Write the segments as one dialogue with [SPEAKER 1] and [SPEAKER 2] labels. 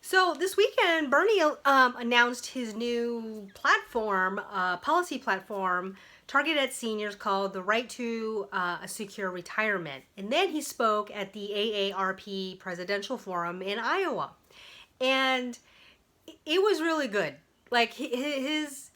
[SPEAKER 1] So this weekend, Bernie announced his new platform, policy platform, targeted at seniors called the Right to a Secure Retirement. And then he spoke at the AARP Presidential Forum in Iowa. And it was really good. Like his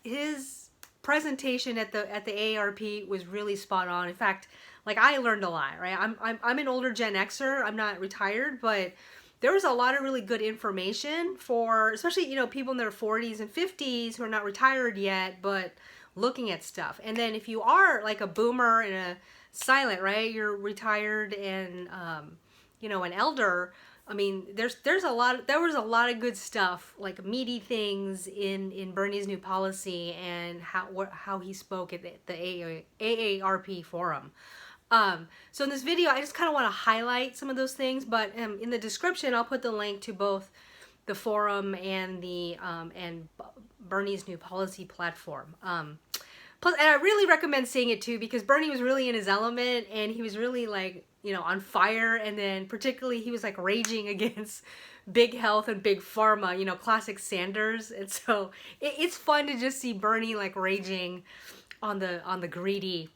[SPEAKER 1] presentation at the AARP was really spot on. In fact, like I learned a lot, right? I'm an older Gen Xer. I'm not retired, but there was a lot of really good information for especially, people in their 40s and 50s who are not retired yet, but looking at stuff. And then if you are like a boomer and a silent, right? You're retired and an elder. I mean, there was a lot of good stuff, like meaty things in Bernie's new policy and how he spoke at the AARP forum. So in this video, I just kind of want to highlight some of those things, but in the description, I'll put the link to both the forum and and Bernie's new policy platform. Plus, and I really recommend seeing it too, because Bernie was really in his element and he was really like, on fire. And then particularly he was like raging against big health and big pharma, classic Sanders. And so it's fun to just see Bernie like raging on the greedy,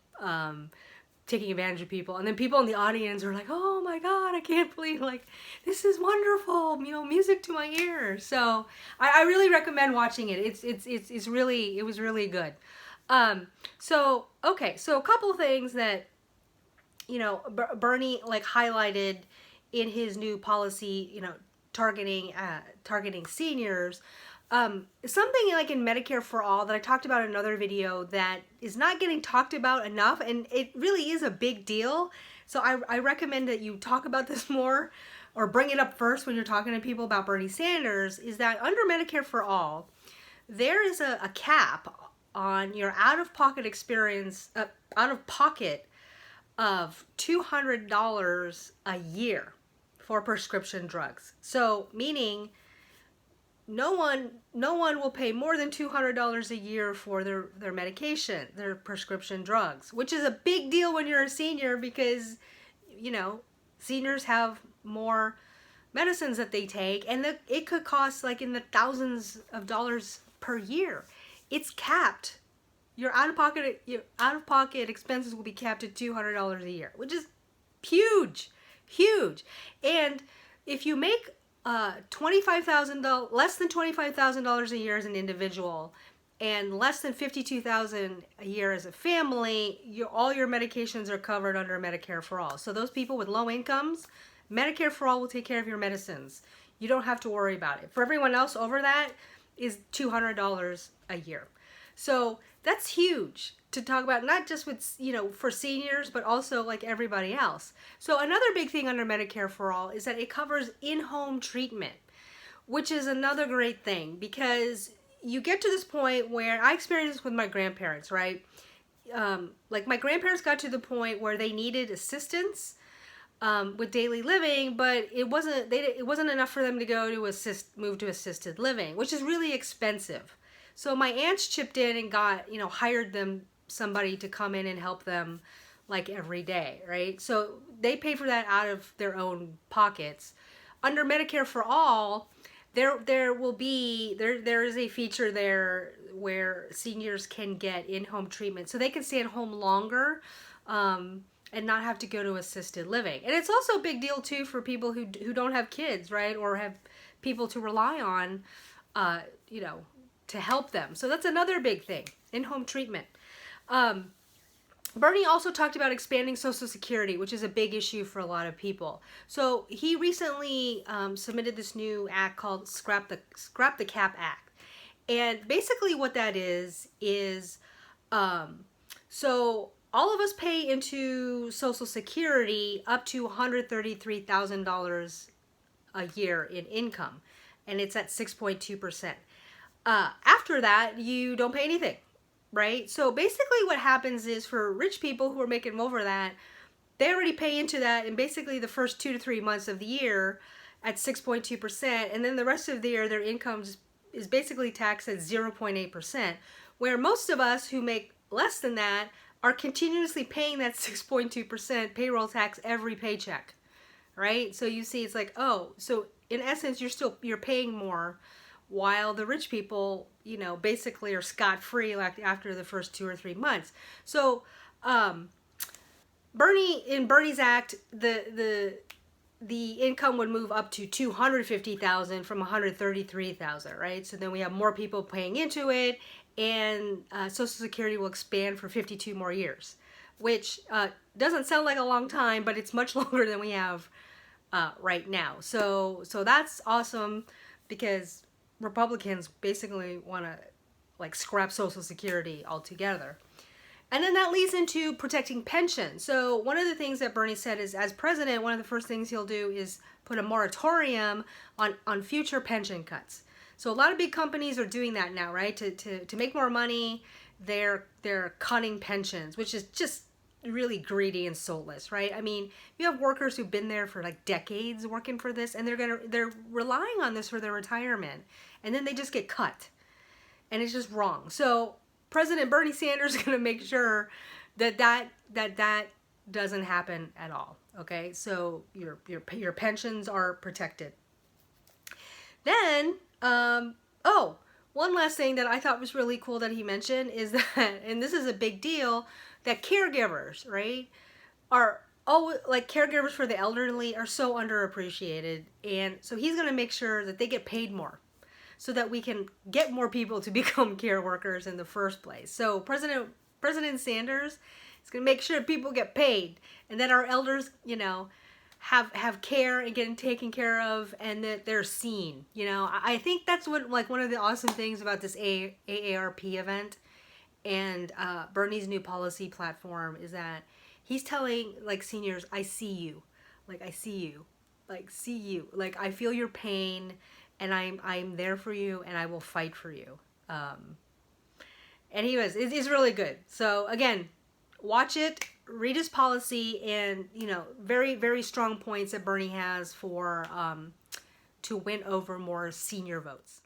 [SPEAKER 1] taking advantage of people. And then people in the audience are like, oh my God, I can't believe, like, this is wonderful, music to my ears. So I really recommend watching it. It was really good. So a couple of things that, Bernie like highlighted in his new policy, targeting seniors. Something like in Medicare for All that I talked about in another video that is not getting talked about enough, and it really is a big deal. So I recommend that you talk about this more or bring it up first when you're talking to people about Bernie Sanders, is that under Medicare for All, there is a cap on your out-of-pocket of $200 a year for prescription drugs. So meaning no one will pay more than $200 a year for their medication, their prescription drugs, which is a big deal when you're a senior because, seniors have more medicines that they take, and it could cost like in the thousands of dollars per year. It's capped. Your out-of-pocket expenses will be capped at $200 a year, which is huge. And if you make $25,000, less than $25,000 a year as an individual, and less than $52,000 a year as a family, all your medications are covered under Medicare for All. So those people with low incomes, Medicare for All will take care of your medicines. You don't have to worry about it. For everyone else over that is $200 a year. So that's huge to talk about, not just with, for seniors, but also like everybody else. So another big thing under Medicare for All is that it covers in-home treatment, which is another great thing because you get to this point where I experienced this with my grandparents, right? Like my grandparents got to the point where they needed assistance with daily living, but it wasn't enough for them to go to move to assisted living, which is really expensive. So my aunts chipped in and got, hired them somebody to come in and help them like every day, right? So they pay for that out of their own pockets. Under Medicare for All, there is a feature there where seniors can get in-home treatment, so they can stay at home longer and not have to go to assisted living. And it's also a big deal too for people who don't have kids, right, or have people to rely on, to help them. So that's another big thing, in-home treatment. Bernie also talked about expanding Social Security, which is a big issue for a lot of people. So he recently submitted this new act called Scrap the Cap Act. And basically what that is so all of us pay into Social Security up to $133,000 a year in income, and it's at 6.2%. After that, you don't pay anything, right? So basically what happens is for rich people who are making over that, they already pay into that in basically the first 2 to 3 months of the year at 6.2%. And then the rest of the year, their income is basically taxed at 0.8%, where most of us who make less than that are continuously paying that 6.2% payroll tax every paycheck, right? So you see, it's like, oh, so in essence, you're paying more, while the rich people, basically are scot-free like after the first 2 or 3 months. So, in Bernie's act, the income would move up to 250,000 from 133,000, right? So then we have more people paying into it, and Social Security will expand for 52 more years, which doesn't sound like a long time, but it's much longer than we have right now. So that's awesome, because Republicans basically want to like scrap Social Security altogether. And then that leads into protecting pensions. So one of the things that Bernie said is, as president, one of the first things he'll do is put a moratorium on future pension cuts. So a lot of big companies are doing that now, right? To make more money, they're cutting pensions, which is just really greedy and soulless, right? I mean, you have workers who've been there for like decades working for this, and they're relying on this for their retirement, and then they just get cut, and it's just wrong. So President Bernie Sanders is going to make sure that doesn't happen at all. Okay, so your pensions are protected. Then, one last thing that I thought was really cool that he mentioned is that, and this is a big deal, that caregivers, right, are like caregivers for the elderly are so underappreciated, and so he's going to make sure that they get paid more, so that we can get more people to become care workers in the first place. So President Sanders is going to make sure people get paid, and that our elders, have care and getting taken care of, and that they're seen. I think that's what, like, one of the awesome things about this AARP event and Bernie's new policy platform is that he's telling, like, seniors, I see you. Like, I see you. Like, see you. Like, I feel your pain, and I'm there for you, and I will fight for you. And it's really good. So again, watch it, read his policy, and very, very strong points that Bernie has for to win over more senior votes.